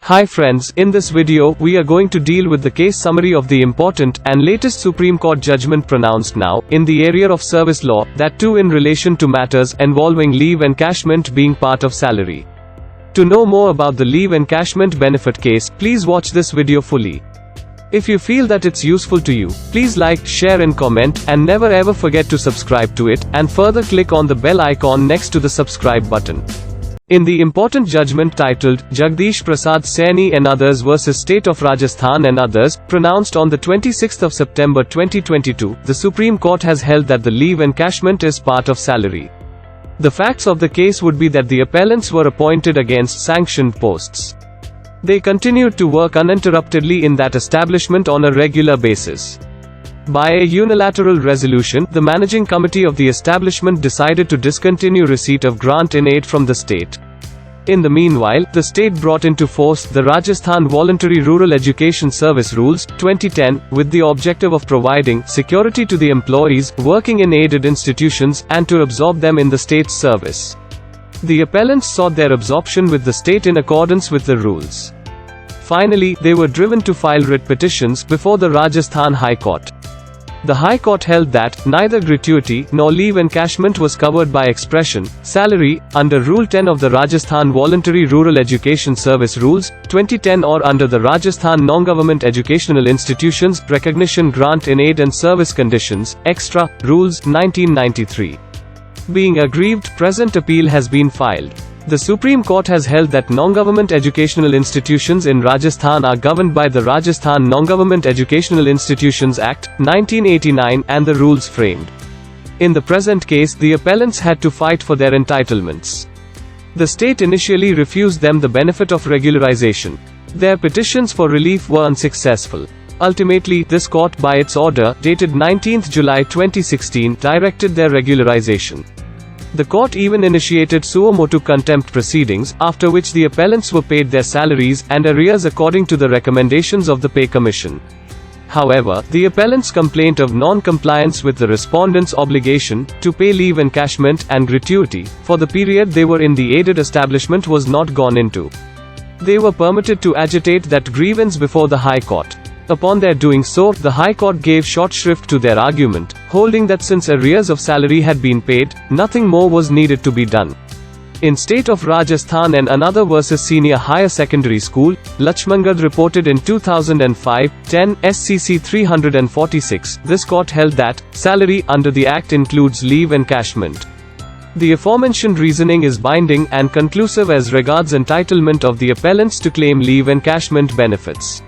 Hi friends, in this video, we are going to deal with the case summary of the important and latest Supreme Court judgment pronounced now, in the area of service law, that too in relation to matters involving leave encashment being part of salary. To know more about the leave encashment benefit case, please watch this video fully. If you feel that it's useful to you, please like, share and comment, and never ever forget to subscribe to it, and further click on the bell icon next to the subscribe button. In the important judgment titled, JAGDISH PRASAD SAINI and Others vs. State of Rajasthan and Others, pronounced on the 26th of September 2022, the Supreme Court has held that the leave encashment is part of salary. The facts of the case would be that the appellants were appointed against sanctioned posts. They continued to work uninterruptedly in that establishment on a regular basis. By a unilateral resolution, the managing committee of the establishment decided to discontinue receipt of grant in aid from the state. In the meanwhile, the state brought into force the Rajasthan Voluntary Rural Education Service Rules, 2010, with the objective of providing security to the employees working in aided institutions, and to absorb them in the state's service. The appellants sought their absorption with the state in accordance with the rules. Finally, they were driven to file writ petitions before the Rajasthan High Court. The High Court held that neither gratuity nor leave encashment was covered by expression, salary, under Rule 10 of the Rajasthan Voluntary Rural Education Service Rules, 2010 or under the Rajasthan Non-Government Educational Institutions Recognition Grant in Aid and Service Conditions, Extra, Rules, 1993. Being aggrieved, present appeal has been filed. The Supreme Court has held that non-government educational institutions in Rajasthan are governed by the Rajasthan Non-Government Educational Institutions Act, 1989, and the rules framed. In the present case, the appellants had to fight for their entitlements. The state initially refused them the benefit of regularization. Their petitions for relief were unsuccessful. Ultimately, this court, by its order, dated 19 July 2016, directed their regularization. The court even initiated suo motu contempt proceedings, after which the appellants were paid their salaries and arrears according to the recommendations of the Pay Commission. However, the appellants' complaint of non-compliance with the respondents' obligation to pay leave encashment and gratuity for the period they were in the aided establishment was not gone into. They were permitted to agitate that grievance before the High Court. Upon their doing so, the High Court gave short shrift to their argument, holding that since arrears of salary had been paid, nothing more was needed to be done. In State of Rajasthan and Another vs. Senior Higher Secondary School, Lachmangad reported in 2005, 10, SCC 346, this court held that salary under the Act includes leave encashment. The aforementioned reasoning is binding and conclusive as regards entitlement of the appellants to claim leave encashment benefits.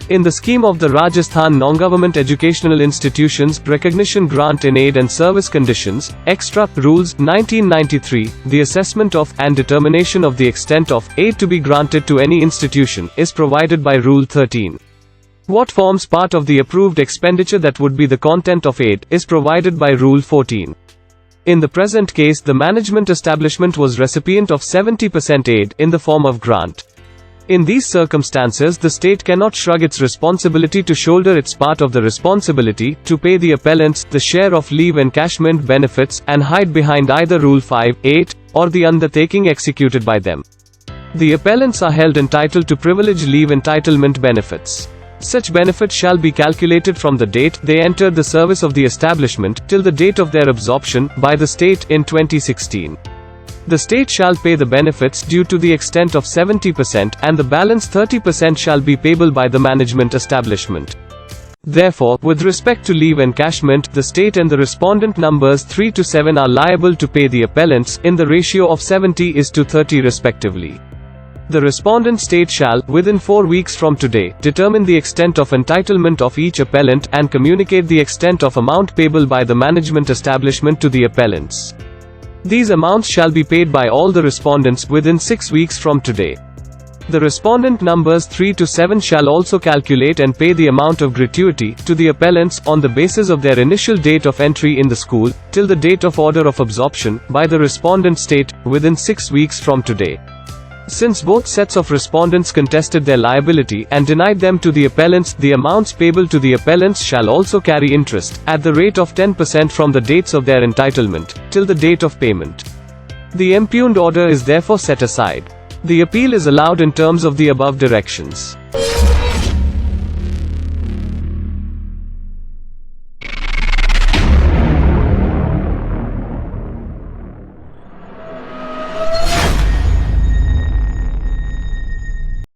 In the scheme of the Rajasthan Non-Government Educational Institutions Recognition Grant in Aid and Service Conditions, Extra, Rules, 1993, the assessment of, and determination of the extent of, aid to be granted to any institution, is provided by Rule 13. What forms part of the approved expenditure that would be the content of aid, is provided by Rule 14. In the present case, the management establishment was recipient of 70% aid, in the form of grant. In these circumstances, the state cannot shrug its responsibility to shoulder its part of the responsibility to pay the appellants the share of leave encashment benefits and hide behind either Rule 5, 8, or the undertaking executed by them. The appellants are held entitled to privilege leave entitlement benefits. Such benefits shall be calculated from the date they entered the service of the establishment till the date of their absorption by the state in 2016. The state shall pay the benefits due to the extent of 70%, and the balance 30% shall be payable by the management establishment. Therefore, with respect to leave encashment, the state and the respondent numbers 3 to 7 are liable to pay the appellants, in the ratio of 70:30 respectively. The respondent state shall, within 4 weeks from today, determine the extent of entitlement of each appellant, and communicate the extent of amount payable by the management establishment to the appellants. These amounts shall be paid by all the respondents within 6 weeks from today. The respondent numbers 3 to 7 shall also calculate and pay the amount of gratuity to the appellants on the basis of their initial date of entry in the school, till the date of order of absorption by the respondent state, within 6 weeks from today. Since both sets of respondents contested their liability and denied them to the appellants, the amounts payable to the appellants shall also carry interest, at the rate of 10% from the dates of their entitlement, till the date of payment. The impugned order is therefore set aside. The appeal is allowed in terms of the above directions.